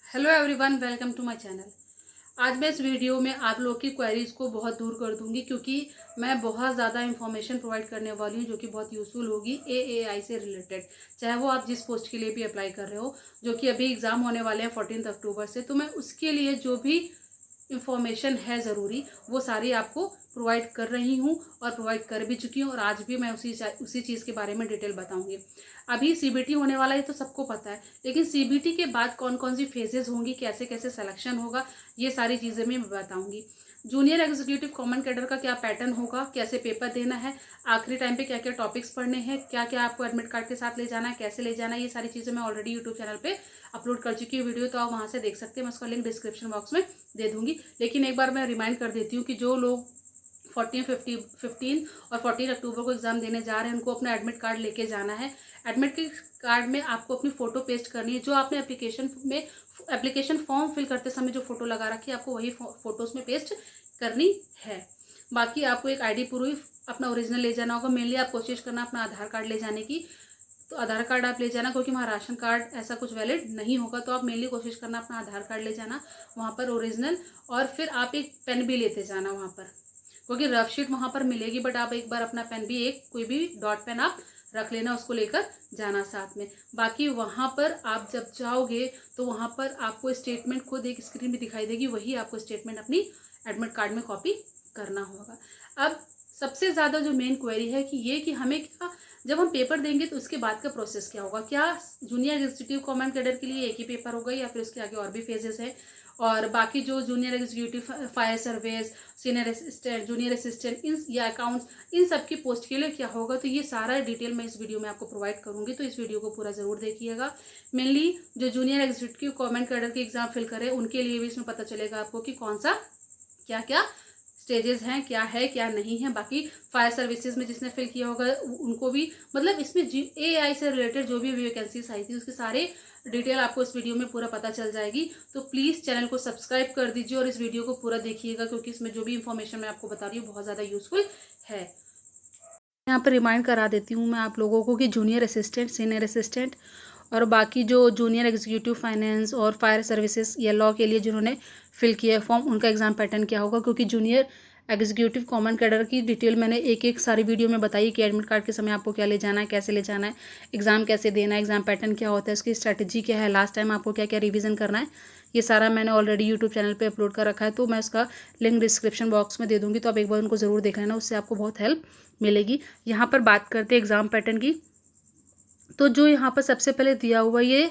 Hello everyone, welcome to my channel. आज मैं इस वीडियो में आप लोगों की क्वेरीज को बहुत दूर कर दूंगी, क्योंकि मैं बहुत ज़्यादा इंफॉर्मेशन प्रोवाइड करने वाली हूँ जो कि बहुत यूज़फुल होगी एएआई से रिलेटेड। चाहे वो आप जिस पोस्ट के लिए भी अप्लाई कर रहे हो, जो कि अभी एग्ज़ाम होने वाले हैं 14 अक्टूबर से, तो मैं उसके लिए जो भी इंफॉर्मेशन है ज़रूरी, वो सारी आपको प्रोवाइड कर रही हूँ और प्रोवाइड कर भी चुकी हूँ। और आज भी मैं उसी चीज़ के बारे में डिटेल बताऊँगी। अभी सीबीटी होने वाला है तो सबको पता है, लेकिन सीबीटी के बाद कौन कौन सी फेजेस होंगी, कैसे कैसे सिलेक्शन होगा, ये सारी चीज़ें मैं बताऊँगी। जूनियर एग्जीक्यूटिव कॉमन कैडर का क्या पैटर्न होगा, कैसे पेपर देना है, आखिरी टाइम पे क्या क्या टॉपिक्स पढ़ने हैं, क्या क्या आपको एडमिट कार्ड के साथ ले जाना है, कैसे ले जाना है, ये सारी चीज़ें मैं ऑलरेडी यूट्यूब चैनल पे अपलोड कर चुकी हूँ वीडियो, तो आप वहाँ से देख सकते हैं। मैं उसका लिंक डिस्क्रिप्शन बॉक्स में दे दूँगी। लेकिन एक बार मैं रिमाइंड कर देती हूँ कि जो लोग 15 और 14 अक्टूबर को एग्जाम देने जा रहे हैं, उनको अपना एडमिट कार्ड लेके जाना है। एडमिट कार्ड में आपको अपनी फ़ोटो पेस्ट करनी है। जो आपने एप्लीकेशन फॉर्म फिल करते समय जो फ़ोटो लगा रखी है, आपको वही फ़ोटो उसमें पेस्ट करनी है। बाकी आपको एक आईडी प्रूफ अपना ओरिजिनल ले जाना होगा। मेनली आप कोशिश करना अपना आधार कार्ड ले जाने की, तो आधार कार्ड आप ले जाना, क्योंकि वहाँ राशन कार्ड ऐसा कुछ वैलिड नहीं होगा। तो आप मेनली कोशिश करना अपना आधार कार्ड ले जाना वहाँ पर ओरिजिनल, और फिर आप एक पेन भी लेते जाना वहाँ पर, क्योंकि रफ शीट वहाँ पर मिलेगी, बट आप एक बार अपना पेन भी, एक कोई भी डॉट पेन आप रख लेना, उसको लेकर जाना साथ में। बाकी वहाँ पर आप जब जाओगे तो वहाँ पर आपको स्टेटमेंट खुद एक स्क्रीन में दिखाई देगी, वही आपको स्टेटमेंट अपनी एडमिट कार्ड में कॉपी करना होगा। अब सबसे ज़्यादा जो मेन क्वेरी है कि ये कि हमें क्या, जब हम पेपर देंगे तो उसके बाद का प्रोसेस क्या होगा। क्या जूनियर एग्जीक्यूटिव कॉमन कैडर के लिए एक ही पेपर होगा, या फिर उसके आगे और भी फेजेस है। और बाकी जो junior executive fire service, senior assistant, junior assistant, इन या अकाउंट्स, इन सब की पोस्ट के लिए क्या होगा, तो ये सारा डिटेल मैं इस वीडियो में आपको प्रोवाइड करूंगी। तो इस वीडियो को पूरा ज़रूर देखिएगा। मेनली जो जूनियर एग्जीक्यूटिव कॉमन कैडर के एग्जाम फिल करें, उनके लिए भी इसमें पता चलेगा आपको कि कौन सा क्या क्या स्टेजेस हैं, क्या है क्या नहीं है। बाकी फायर सर्विसेज में जिसने फिल किया होगा उनको भी, मतलब इसमें एआई से रिलेटेड जो भी वैकेंसीज आई थी उसके सारे डिटेल आपको इस वीडियो में पूरा पता चल जाएगी। तो प्लीज़ चैनल को सब्सक्राइब कर दीजिए और इस वीडियो को पूरा देखिएगा, क्योंकि इसमें जो भी इंफॉर्मेशन मैं आपको बता रही हूँ बहुत ज़्यादा यूजफुल है। यहाँ पर रिमाइंड करा देती हूँ मैं आप लोगों को कि जूनियर असिस्टेंट, सीनियर असिस्टेंट और बाकी जो जूनियर एग्जीक्यूटिव फाइनेंस और फायर सर्विसेज या लॉ के लिए जिन्होंने फिल किया फॉर्म, उनका एग्जाम पैटर्न क्या होगा। क्योंकि जूनियर एग्जीक्यूटिव कॉमन कैडर की डिटेल मैंने एक एक सारी वीडियो में बताई कि एडमिट कार्ड के समय आपको क्या ले जाना है, कैसे ले जाना है, एग्जाम कैसे देना है, एग्जाम पैटर्न क्या होता है, उसकी स्ट्रैटेजी क्या है, लास्ट टाइम आपको क्या क्या रिवीजन करना है, ये सारा मैंने ऑलरेडी यूट्यूब चैनल पे अपलोड कर रखा है। तो मैं उसका लिंक डिस्क्रिप्शन बॉक्स में दे दूँगी, तो आप एक बार उनको ज़रूर देख लेना, उससे आपको बहुत हेल्प मिलेगी। यहाँ पर बात करते हैं एग्जाम पैटर्न की। तो जो यहाँ पर सबसे पहले दिया हुआ ये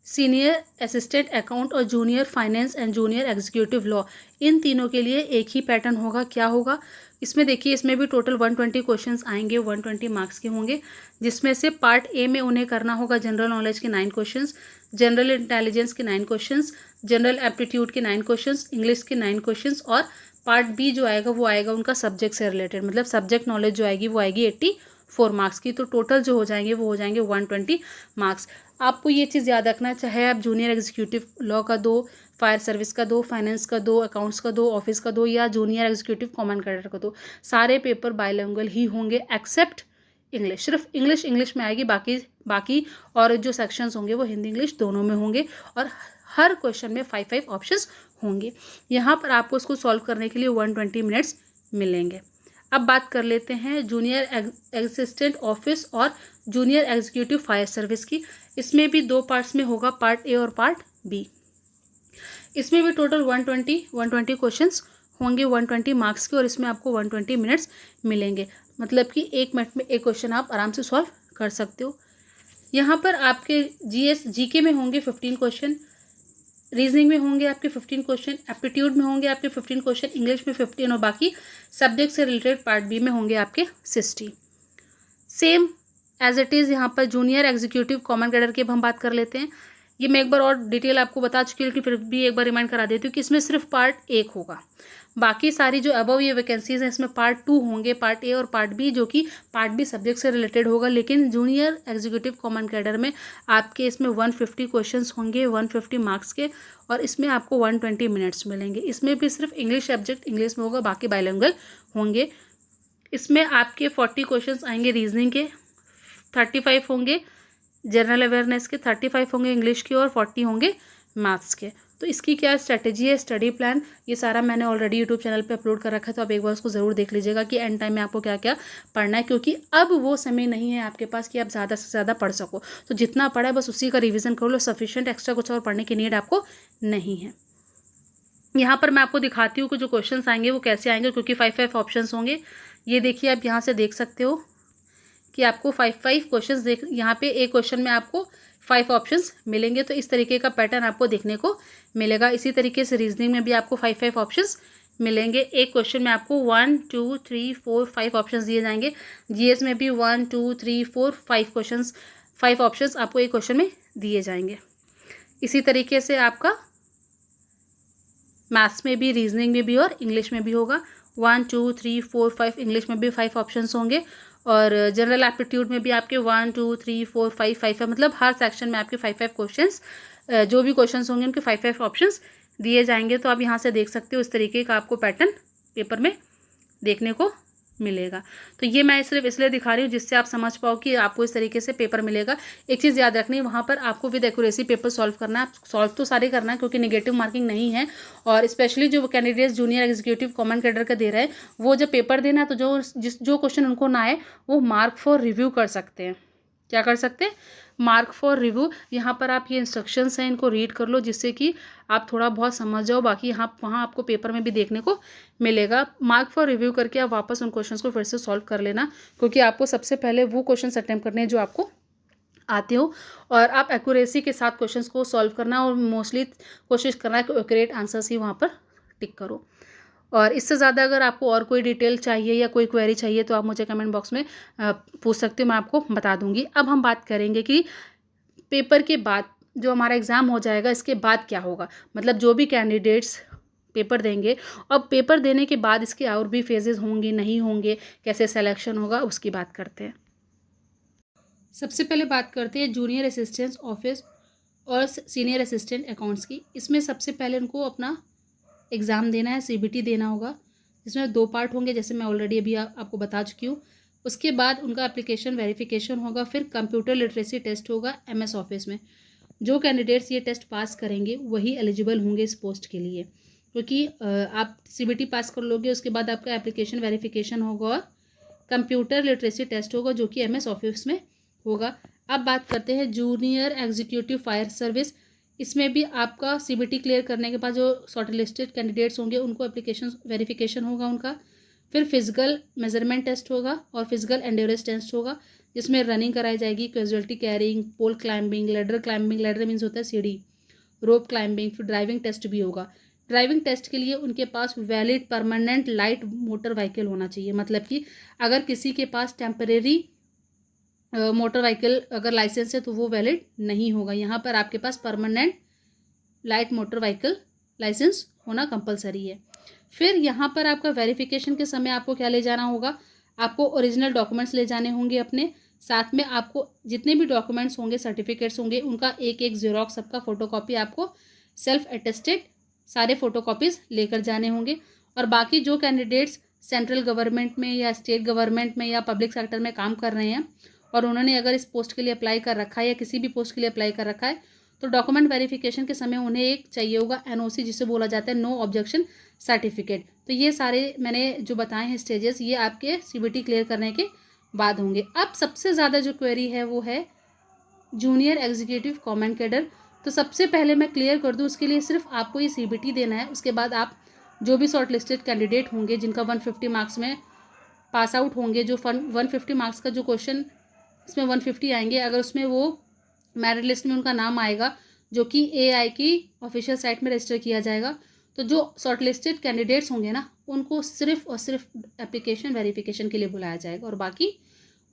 सीनियर असिस्टेंट अकाउंट और junior finance and junior executive law, इन तीनों के लिए एक ही पैटर्न होगा। क्या होगा इसमें, देखिए इसमें भी टोटल 120 क्वेश्चंस आएंगे, 120 मार्क्स के होंगे, जिसमें से पार्ट ए में उन्हें करना होगा जनरल नॉलेज के 9 क्वेश्चंस, जनरल इंटेलिजेंस के 9 क्वेश्चंस, जनरल एप्टीट्यूड के 9 क्वेश्चंस, इंग्लिश के 9 क्वेश्चंस, और पार्ट बी जो आएगा वो आएगा उनका सब्जेक्ट से रिलेटेड, मतलब सब्जेक्ट नॉलेज जो आएगी वो आएगी 84 मार्क्स की। तो टोटल जो हो जाएंगे वो हो जाएंगे 120 मार्क्स। आपको ये चीज़ याद रखना, चाहे आप जूनियर एग्जीक्यूटिव लॉ का दो, फायर सर्विस का दो, फाइनेंस का दो, अकाउंट्स का दो, ऑफिस का दो, या जूनियर एग्जीक्यूटिव कॉमन कैडर का दो, सारे पेपर बायलैंग्वेज ही होंगे एक्सेप्ट इंग्लिश। सिर्फ इंग्लिश में आएगी, बाकी और जो सेक्शंस होंगे वो हिंदी इंग्लिश दोनों में होंगे, और हर क्वेश्चन में 5 ऑप्शंस होंगे। यहाँ पर आपको उसको सॉल्व करने के लिए 120 मिनट्स मिलेंगे। अब बात कर लेते हैं जूनियर असिस्टेंट ऑफिस और जूनियर एग्जीक्यूटिव फायर सर्विस की। इसमें भी 2 पार्ट्स में होगा, पार्ट ए और पार्ट बी। इसमें भी टोटल 120 क्वेश्चंस होंगे, 120 मार्क्स के, और इसमें आपको 120 मिनट्स मिलेंगे। मतलब कि 1 मिनट में एक क्वेश्चन आप आराम से सॉल्व कर सकते हो। यहाँ पर आपके जीके में होंगे 15 क्वेश्चन, रीजनिंग में होंगे आपके 15 क्वेश्चन, एप्टीट्यूड में होंगे आपके 15 क्वेश्चन, इंग्लिश में 15, और बाकी सब्जेक्ट से रिलेटेड पार्ट बी में होंगे आपके 60। सेम एज इट इज़ यहाँ पर जूनियर एग्जीक्यूटिव कॉमन कैडर की अब हम बात कर लेते हैं। ये मैं एक बार और डिटेल आपको बता चुकी हूँ, लेकिन फिर भी एक बार रिमाइंड करा देती हूँ कि इसमें सिर्फ पार्ट 1 होगा। बाकी सारी जो अबव ये वैकेंसीज हैं इसमें पार्ट 2 होंगे, पार्ट ए और पार्ट बी, जो कि पार्ट बी सब्जेक्ट से रिलेटेड होगा। लेकिन जूनियर एग्जीक्यूटिव कॉमन कैडर में आपके इसमें 150 क्वेश्चंस होंगे, 150 मार्क्स के, और इसमें आपको 120 मिनट्स मिलेंगे। इसमें भी सिर्फ इंग्लिश सब्जेक्ट इंग्लिश में होगा, बाकी बायलिंगुअल होंगे। इसमें आपके 40 क्वेश्चंस आएंगे रीजनिंग के, 35 होंगे जनरल अवेयरनेस के, 35 होंगे इंग्लिश के, और 40 होंगे मैथ्स के। तो इसकी क्या स्ट्रेटेजी है, स्टडी प्लान, ये सारा मैंने ऑलरेडी यूट्यूब चैनल पे अपलोड कर रखा है, तो आप एक बार उसको ज़रूर देख लीजिएगा कि एंड टाइम में आपको क्या क्या पढ़ना है, क्योंकि अब वो समय नहीं है आपके पास कि आप ज़्यादा से ज़्यादा पढ़ सको। तो जितना पढ़ा है बस उसी का रिविज़न कर लो, सफिशिएंट, एक्स्ट्रा कुछ और पढ़ने की नीड आपको नहीं है। यहाँ पर मैं आपको दिखाती हूँ कि जो क्वेश्चंस आएंगे वो कैसे आएंगे, क्योंकि 5 ऑप्शंस होंगे। ये देखिए, आप यहाँ से देख सकते हो कि आपको 5 क्वेश्चंस देख, यहाँ पे एक क्वेश्चन में आपको 5 ऑप्शंस मिलेंगे। तो इस तरीके का पैटर्न आपको देखने को मिलेगा। इसी तरीके से रीजनिंग में भी आपको 5 ऑप्शंस मिलेंगे। एक क्वेश्चन में आपको 1 2 3 4 5 ऑप्शंस दिए जाएंगे। जीएस में भी 1 2 3 4 5 ऑप्शंस आपको एक क्वेश्चन में दिए जाएंगे। इसी तरीके से आपका मैथ्स में भी, रीजनिंग में भी और इंग्लिश में भी होगा। 1 2 3 4 5 इंग्लिश में भी 5 ऑप्शंस होंगे, और जनरल एप्टीट्यूड में भी आपके 1 2 3 4 5 है, मतलब हर सेक्शन में आपके 5 क्वेश्चंस, जो भी क्वेश्चंस होंगे उनके 5 ऑप्शंस दिए जाएंगे। तो आप यहाँ से देख सकते हो, इस तरीके का आपको पैटर्न पेपर में देखने को मिलेगा। तो ये मैं सिर्फ इसलिए दिखा रही हूँ जिससे आप समझ पाओ कि आपको इस तरीके से पेपर मिलेगा। एक चीज़ याद रखनी है, वहाँ पर आपको विद एक्यूरेसी पेपर सॉल्व करना है। सॉल्व तो सारे करना है क्योंकि नेगेटिव मार्किंग नहीं है, और स्पेशली जो candidates junior executive common cadre का दे रहे हैं, वो जब पेपर देना तो जो क्वेश्चन उनको ना आए वो मार्क फॉर रिव्यू कर सकते हैं। क्या कर सकते हैं? Mark for review. यहाँ पर आप ये इंस्ट्रक्शंस हैं, इनको रीड कर लो जिससे कि आप थोड़ा बहुत समझ जाओ। बाकी यहाँ वहाँ आपको पेपर में भी देखने को मिलेगा। मार्क फॉर रिव्यू करके आप वापस उन क्वेश्चंस को फिर से सॉल्व कर लेना, क्योंकि आपको सबसे पहले वो क्वेश्चंस अटेम्प्ट करने हैं जो आपको आते हो, और आप एक्यूरेसी के साथ क्वेश्चंस को सॉल्व करना, और मोस्टली कोशिश करना है कि एक्यूरेट आंसर्स ही वहाँ पर टिक करो। और इससे ज़्यादा अगर आपको और कोई डिटेल चाहिए या कोई क्वेरी चाहिए तो आप मुझे कमेंट बॉक्स में पूछ सकते हो, मैं आपको बता दूंगी। अब हम बात करेंगे कि पेपर के बाद जो हमारा एग्ज़ाम हो जाएगा, इसके बाद क्या होगा, मतलब जो भी कैंडिडेट्स पेपर देंगे, अब पेपर देने के बाद इसके और भी फेजेस होंगे नहीं होंगे, कैसे सिलेक्शन होगा, उसकी बात करते हैं। सबसे पहले बात करते हैं जूनियर असिस्टेंट ऑफिस और सीनियर असिस्टेंट अकाउंट्स की। इसमें सबसे पहले उनको अपना एग्ज़ाम देना है, सीबीटी देना होगा, जिसमें 2 पार्ट होंगे, जैसे मैं ऑलरेडी अभी आपको बता चुकी हूँ। उसके बाद उनका एप्लीकेशन वेरिफिकेशन होगा, फिर कंप्यूटर लिटरेसी टेस्ट होगा एमएस ऑफिस में। जो कैंडिडेट्स ये टेस्ट पास करेंगे वही एलिजिबल होंगे इस पोस्ट के लिए, क्योंकि आप सीबीटी पास कर लोगे, उसके बाद आपका एप्लीकेशन वेरिफिकेशन होगा और कंप्यूटर लिटरेसी टेस्ट होगा, जो कि एमएस ऑफिस में होगा। अब बात करते हैं जूनियर एग्जीक्यूटिव फायर सर्विस। इसमें भी आपका सीबीटी क्लियर करने के बाद जो शॉर्ट लिस्टेड कैंडिडेट्स होंगे उनको एप्लीकेशन वेरिफिकेशन होगा उनका, फिर फिजिकल मेजरमेंट टेस्ट होगा और फिजिकल एंड्योरेंस टेस्ट होगा, जिसमें रनिंग कराई जाएगी, casualty carrying, pole climbing, ladder means होता है सीढ़ी, रोप क्लाइंबिंग, फिर ड्राइविंग टेस्ट भी होगा। ड्राइविंग टेस्ट के लिए उनके पास valid permanent light motor vehicle होना चाहिए, मतलब कि अगर किसी के पास टेम्परेरी मोटर व्हीकल अगर लाइसेंस है तो वो वैलिड नहीं होगा। यहाँ पर आपके पास permanent light motor vehicle license होना कंपलसरी है। फिर यहाँ पर आपका वेरिफिकेशन के समय आपको क्या ले जाना होगा, आपको ओरिजिनल डॉक्यूमेंट्स ले जाने होंगे अपने साथ में। आपको जितने भी डॉक्यूमेंट्स होंगे, सर्टिफिकेट्स होंगे, उनका एक एक ज़ेरॉक्स, सबका फ़ोटोकॉपी आपको सेल्फ अटेस्टेड सारे फ़ोटोकॉपीज़ लेकर जाने होंगे। और बाकी जो कैंडिडेट्स सेंट्रल गवर्नमेंट में या स्टेट गवर्नमेंट में या पब्लिक सेक्टर में काम कर रहे हैं और उन्होंने अगर इस पोस्ट के लिए अप्लाई कर रखा है या किसी भी पोस्ट के लिए अप्लाई कर रखा है, तो डॉक्यूमेंट वेरिफिकेशन के समय उन्हें एक चाहिए होगा एनओसी, जिसे बोला जाता है नो ऑब्जेक्शन सर्टिफिकेट। तो ये सारे मैंने जो बताए हैं स्टेजेस, ये आपके सीबीटी क्लियर करने के बाद होंगे। अब सबसे ज़्यादा जो क्वेरी है वो है जूनियर एग्जीक्यूटिव कॉमन कैडर। तो सबसे पहले मैं क्लियर कर दूं, उसके लिए सिर्फ आपको ये सीबीटी देना है। उसके बाद आप जो भी शॉर्ट लिस्टेड कैंडिडेट होंगे जिनका 150 मार्क्स में पास आउट होंगे, जो 150 मार्क्स का जो क्वेश्चन इसमें 150 आएंगे, अगर उसमें वो मेरिट लिस्ट में उनका नाम आएगा, जो कि एआई की ऑफिशियल साइट में रजिस्टर किया जाएगा, तो जो शॉर्ट लिस्टेड कैंडिडेट्स होंगे ना, उनको सिर्फ और सिर्फ एप्लीकेशन वेरिफिकेशन के लिए बुलाया जाएगा, और बाकी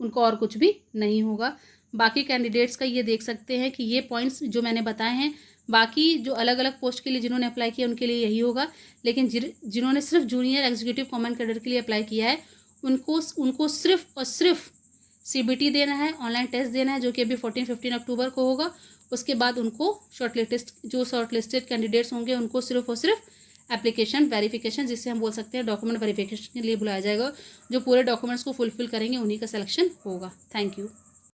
उनको और कुछ भी नहीं होगा। बाकी कैंडिडेट्स का ये देख सकते हैं कि ये पॉइंट्स जो मैंने बताए हैं, बाकी जो अलग अलग पोस्ट के लिए जिन्होंने अप्लाई किया उनके लिए यही होगा, लेकिन जिन्होंने सिर्फ जूनियर एग्जीक्यूटिव कॉमन कैडर के लिए अप्लाई किया है उनको सिर्फ और सिर्फ सीबीटी देना है, ऑनलाइन टेस्ट देना है, जो कि अभी 14-15 अक्टूबर को होगा। उसके बाद उनको शॉर्ट लिस्टेड कैंडिडेट्स होंगे उनको सिर्फ और सिर्फ एप्लीकेशन वेरिफिकेशन, जिससे हम बोल सकते हैं डॉक्यूमेंट वेरिफिकेशन के लिए बुलाया जाएगा। जो पूरे डॉक्यूमेंट्स को फुलफिल करेंगे उन्हीं का सिलेक्शन होगा। Thank you.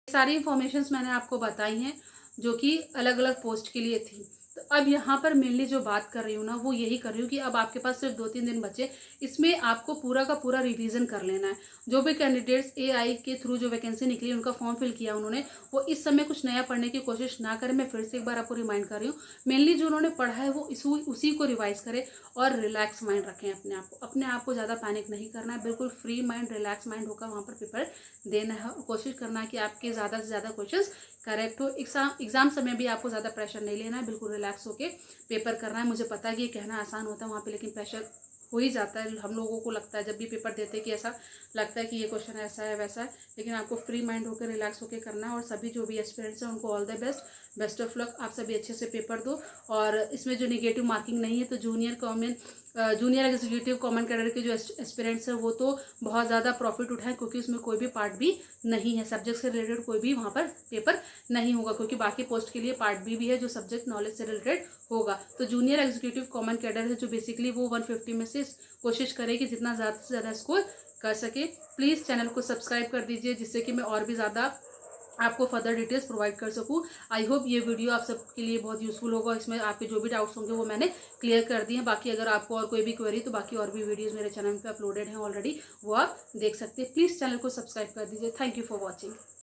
सारी इन्फॉर्मेशंस मैंने आपको बताई हैं जो कि अलग अलग पोस्ट के लिए थी। तो अब यहाँ पर मेनली जो बात कर रही हूँ ना, वो यही कर रही हूँ कि अब आपके पास सिर्फ 2-3 दिन बचे, इसमें आपको पूरा का पूरा रिवीजन कर लेना है। जो भी कैंडिडेट्स एआई के थ्रू जो वैकेंसी निकली, उनका फॉर्म फिल किया उन्होंने, वो इस समय कुछ नया पढ़ने की कोशिश ना करें। मैं फिर से एक बार आपको रिमाइंड कर रही हूँ, मेनली जो उन्होंने पढ़ा है वो उसी को रिवाइज करें और रिलैक्स माइंड रखें अपने आप को ज़्यादा पैनिक नहीं करना है, बिल्कुल फ्री माइंड, रिलैक्स माइंड होकर वहाँ पर पेपर देना है और कोशिश करना है कि आपके ज़्यादा से ज़्यादा क्वेश्चन करेक्ट हो। एग्जाम समय भी आपको ज़्यादा प्रेशर नहीं लेना है, बिल्कुल रिलैक्स होकर पेपर करना है। मुझे पता है कि ये कहना आसान होता है वहाँ पे, लेकिन प्रेशर हो ही जाता है। हम लोगों को लगता है जब भी पेपर देते हैं कि ऐसा लगता है कि ये क्वेश्चन ऐसा है वैसा है, लेकिन आपको फ्री माइंड होकर रिलैक्स होकर करना है। और सभी जो भी एस्पिरेंट्स हैं उनको all the best, best of luck. आप सभी अच्छे से पेपर दो। और इसमें जो निगेटिव मार्किंग नहीं है, तो जूनियर एग्जीक्यूटिव कॉमन कैडर के जो एस्पिरेंट्स हैं वो तो बहुत ज़्यादा प्रॉफिट उठाएं, क्योंकि उसमें कोई भी पार्ट बी नहीं है, सब्जेक्ट से रिलेटेड कोई भी वहाँ पर पेपर नहीं होगा, क्योंकि बाकी पोस्ट के लिए पार्ट बी भी है जो सब्जेक्ट नॉलेज से रिलेटेड होगा। तो जूनियर एग्जीक्यूटिव कॉमन कैडर है जो बेसिकली वो 150 में से कोशिश करे कि जितना ज़्यादा से ज़्यादा स्कोर कर सके। प्लीज़ चैनल को सब्सक्राइब कर दीजिए, जिससे कि मैं और भी ज़्यादा आपको फर्दर डिटेल्स प्रोवाइड कर सकूं। आई होप ये वीडियो आप सबके लिए बहुत यूजफुल होगा। इसमें आपके जो भी डाउट्स होंगे वो मैंने क्लियर कर दिए हैं। बाकी अगर आपको और कोई भी क्वेरी, तो बाकी और भी वीडियोस मेरे चैनल पे अपलोडेड हैं ऑलरेडी, वो आप देख सकते हैं। प्लीज़ चैनल को सब्सक्राइब कर दीजिए। Thank you for watching.